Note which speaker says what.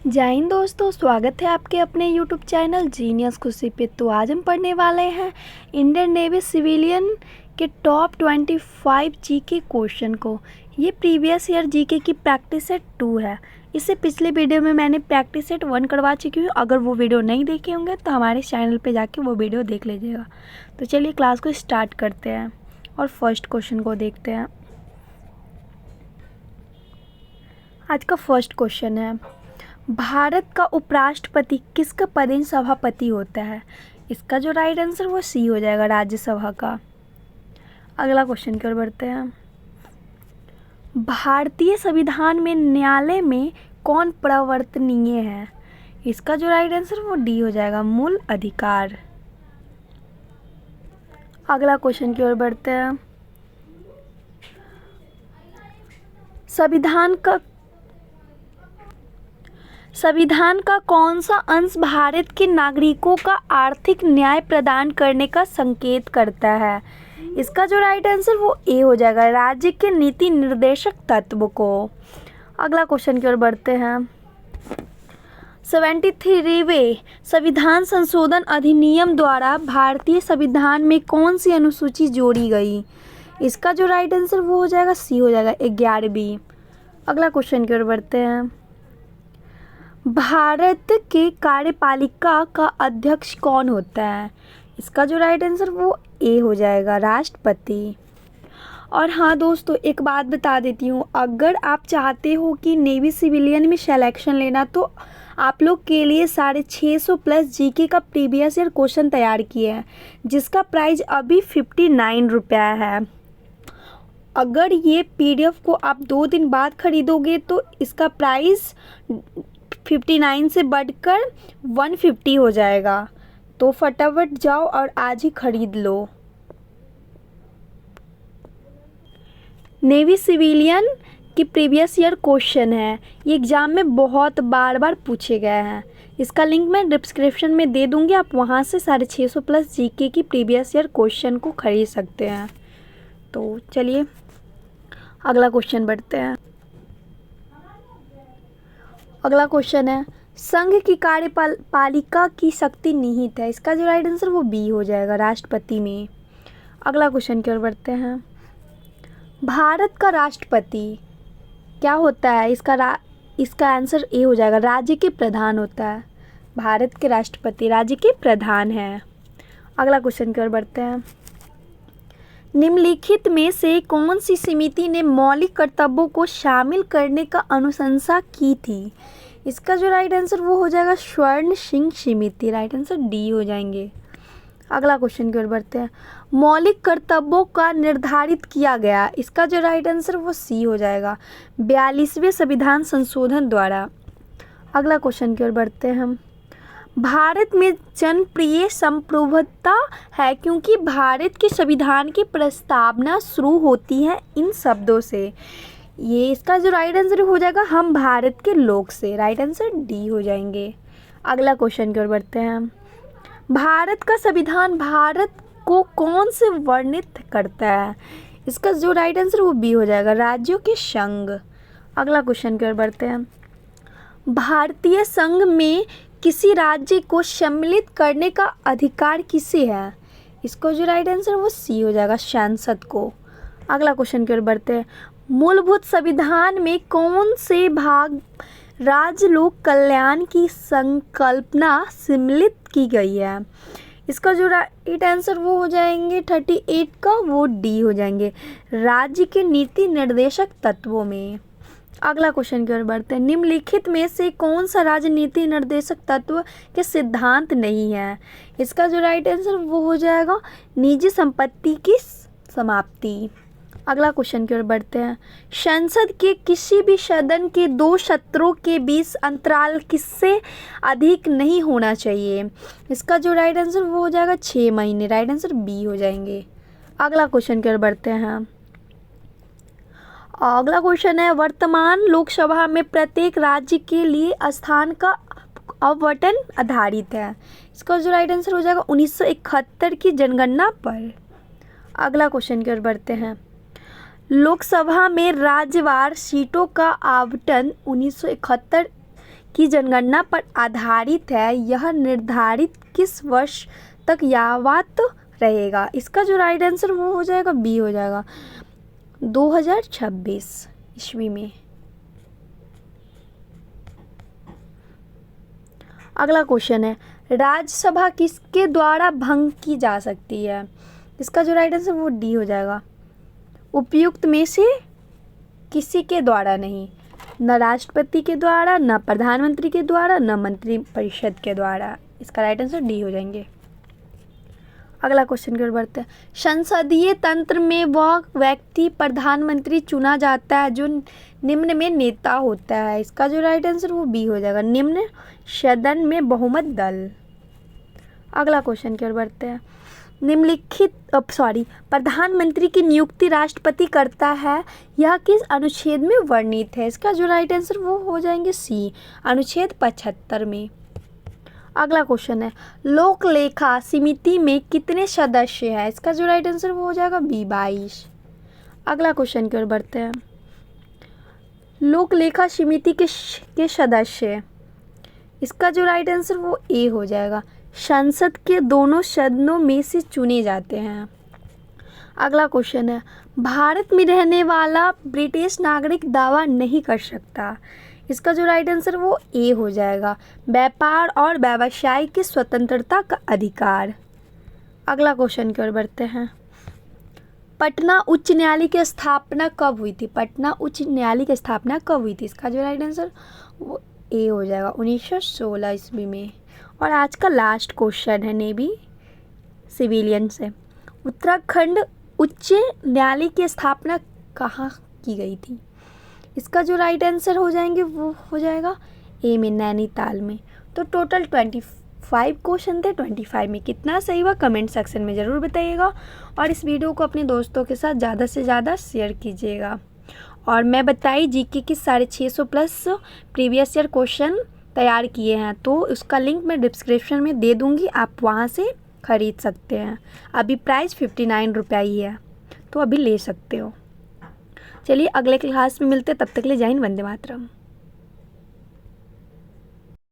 Speaker 1: जय हिंद दोस्तों, स्वागत है आपके अपने यूट्यूब चैनल जीनियस खुशी पे। तो आज हम पढ़ने वाले हैं इंडियन नेवी सिविलियन के टॉप 25 जीके क्वेश्चन को। ये प्रीवियस ईयर जीके की प्रैक्टिस सेट 2 है। इससे पिछले वीडियो में मैंने प्रैक्टिस सेट 1 करवा चुकी हूँ। अगर वो वीडियो नहीं देखे होंगे तो हमारे चैनल पे जाके वो वीडियो देख लीजिएगा। तो चलिए क्लास को स्टार्ट करते हैं और फर्स्ट क्वेश्चन को देखते हैं। आज का फर्स्ट क्वेश्चन है, भारत का उपराष्ट्रपति किसका पदेन सभापति होता है? इसका जो राइट आंसर वो सी हो जाएगा, राज्यसभा का। अगला क्वेश्चन की ओर बढ़ते हैं। भारतीय संविधान में न्यायालय में कौन प्रवर्तनीय है? इसका जो राइट आंसर वो डी हो जाएगा, मूल अधिकार। अगला क्वेश्चन की ओर बढ़ते हैं। संविधान का कौन सा अंश भारत के नागरिकों का आर्थिक न्याय प्रदान करने का संकेत करता है? इसका जो राइट आंसर वो ए हो जाएगा, राज्य के नीति निर्देशक तत्व को। अगला क्वेश्चन की ओर बढ़ते हैं। 73वें संविधान संशोधन अधिनियम द्वारा भारतीय संविधान में कौन सी अनुसूची जोड़ी गई? इसका जो राइट आंसर वो हो जाएगा, सी हो जाएगा, 11वीं। अगला क्वेश्चन की ओर बढ़ते हैं। भारत के कार्यपालिका का अध्यक्ष कौन होता है? इसका जो राइट आंसर वो ए हो जाएगा, राष्ट्रपति। और हाँ दोस्तों, एक बात बता देती हूँ, अगर आप चाहते हो कि नेवी सिविलियन में सिलेक्शन लेना तो आप लोग के लिए 650 प्लस जीके का प्रीवियस ईयर क्वेश्चन तैयार किए हैं, जिसका प्राइस अभी 59 रुपया है। अगर ये पीडीएफ को आप 2 दिन बाद खरीदोगे तो इसका प्राइस 59 से बढ़कर 150 हो जाएगा। तो फटाफट जाओ और आज ही खरीद लो। नेवी सिविलियन की प्रीवियस ईयर क्वेश्चन है, ये एग्ज़ाम में बहुत बार पूछे गए हैं। इसका लिंक मैं डिस्क्रिप्शन में दे दूंगी, आप वहाँ से 650 प्लस जीके की प्रीवियस ईयर क्वेश्चन को खरीद सकते हैं। तो चलिए अगला क्वेश्चन बढ़ते हैं। अगला क्वेश्चन है, संघ की कार्यपालिका की शक्ति निहित है। इसका जो राइट आंसर वो बी हो जाएगा, राष्ट्रपति में। अगला क्वेश्चन की ओर बढ़ते हैं। भारत का राष्ट्रपति क्या होता है? इसका आंसर ए हो जाएगा, राज्य के प्रधान होता है। भारत के राष्ट्रपति राज्य के प्रधान हैं। अगला क्वेश्चन की ओर बढ़ते हैं। निम्नलिखित में से कौन सी समिति ने मौलिक कर्तव्यों को शामिल करने का अनुशंसा की थी? इसका जो राइट आंसर वो हो जाएगा, स्वर्ण सिंह समिति। राइट आंसर डी हो जाएंगे। अगला क्वेश्चन की ओर बढ़ते हैं। मौलिक कर्तव्यों का निर्धारित किया गया, इसका जो राइट आंसर वो सी हो जाएगा, 42वें संविधान संशोधन द्वारा। अगला क्वेश्चन की ओर बढ़ते हैं हम। भारत में जनप्रिय संप्रभुता है क्योंकि भारत के संविधान की प्रस्तावना शुरू होती है इन शब्दों से। ये इसका जो राइट आंसर हो जाएगा, हम भारत के लोग से। राइट आंसर डी हो जाएंगे। अगला क्वेश्चन की ओर बढ़ते हैं। भारत का संविधान भारत को कौन से वर्णित करता है? इसका जो राइट आंसर वो बी हो जाएगा, राज्यों के संघ। अगला क्वेश्चन की ओर बढ़ते हैं। भारतीय संघ में किसी राज्य को सम्मिलित करने का अधिकार किसे है? इसको जो राइट आंसर वो सी हो जाएगा, सांसद को। अगला क्वेश्चन की ओर बढ़ते हैं। मूलभूत संविधान में कौन से भाग राज्य लोक कल्याण की संकल्पना सम्मिलित की गई है? इसका जो राइट आंसर वो हो जाएंगे 38 का, वो डी हो जाएंगे, राज्य के नीति निर्देशक तत्वों में। अगला क्वेश्चन की ओर बढ़ते हैं। निम्नलिखित में से कौन सा राजनीति निर्देशक तत्व के सिद्धांत नहीं है? इसका जो राइट आंसर वो हो जाएगा, निजी संपत्ति की समाप्ति। अगला क्वेश्चन की ओर बढ़ते हैं। संसद के किसी भी सदन के 2 सत्रों के बीच अंतराल किससे अधिक नहीं होना चाहिए? इसका जो राइट आंसर वो हो जाएगा, 6 महीने। राइट आंसर बी हो जाएंगे। अगला क्वेश्चन की ओर बढ़ते हैं। अगला क्वेश्चन है, वर्तमान लोकसभा में प्रत्येक राज्य के लिए स्थान का आवंटन आधारित है। इसका जो राइट आंसर हो जाएगा, 1971 की जनगणना पर। अगला क्वेश्चन की ओर बढ़ते हैं। लोकसभा में राज्यवार सीटों का आवंटन 1971 की जनगणना पर आधारित है, यह निर्धारित किस वर्ष तक यावत रहेगा? इसका जो राइट आंसर वो हो जाएगा बी हो जाएगा, 2026 ईस्वी में। अगला क्वेश्चन है, राज्यसभा किसके द्वारा भंग की जा सकती है? इसका जो राइट आंसर वो डी हो जाएगा, उपयुक्त में से किसी के द्वारा नहीं, न राष्ट्रपति के द्वारा, न प्रधानमंत्री के द्वारा, न मंत्रिपरिषद के द्वारा। इसका राइट आंसर डी हो जाएंगे। अगला क्वेश्चन की ओर बढ़ते हैं, संसदीय तंत्र में वह व्यक्ति प्रधानमंत्री चुना जाता है जो निम्न में नेता होता है। इसका जो राइट आंसर वो बी हो जाएगा, निम्न सदन में बहुमत दल। अगला क्वेश्चन की ओर बढ़ते हैं, प्रधानमंत्री की नियुक्ति राष्ट्रपति करता है, यह किस अनुच्छेद में वर्णित है? इसका जो राइट आंसर वो हो जाएंगे सी, अनुच्छेद 75 में। अगला क्वेश्चन है, लोक लेखा समिति में कितने सदस्य हैं? इसका जो राइट आंसर वो हो जाएगा बी, 22। अगला क्वेश्चन की ओर बढ़ते हैं, लोक लेखा समिति के सदस्य, इसका जो राइट आंसर वो ए हो जाएगा, संसद के दोनों सदनों में से चुने जाते हैं। अगला क्वेश्चन है, भारत में रहने वाला ब्रिटिश नागरिक दावा नहीं कर सकता। इसका जो राइट आंसर वो ए हो जाएगा, व्यापार और व्यवसाय की स्वतंत्रता का अधिकार। अगला क्वेश्चन की ओर बढ़ते हैं, पटना उच्च न्यायालय की स्थापना कब हुई थी? पटना उच्च न्यायालय की स्थापना कब हुई थी? इसका जो राइट आंसर वो ए हो जाएगा, 1916 ईस्वी में। और आज का लास्ट क्वेश्चन है नेवी सिविलियन से, उत्तराखंड उच्च न्यायालय की स्थापना कहाँ की गई थी? इसका जो राइट आंसर हो जाएंगे वो हो जाएगा ए में, नैनीताल में। तो टोटल 25 क्वेश्चन थे, 25 में कितना सही हुआ कमेंट सेक्शन में ज़रूर बताइएगा। और इस वीडियो को अपने दोस्तों के साथ ज़्यादा से ज़्यादा शेयर कीजिएगा। और मैं बताई जीके की 650 प्लस प्रीवियस ईयर क्वेश्चन तैयार किए हैं, तो उसका लिंक मैं डिस्क्रिप्शन में दे दूँगी, आप वहाँ से ख़रीद सकते हैं। अभी प्राइस 59 रुपये ही है, तो अभी ले सकते हो। चलिए अगले क्लास में मिलते, तब तक के लिए जय हिंद, वंदे मातरम।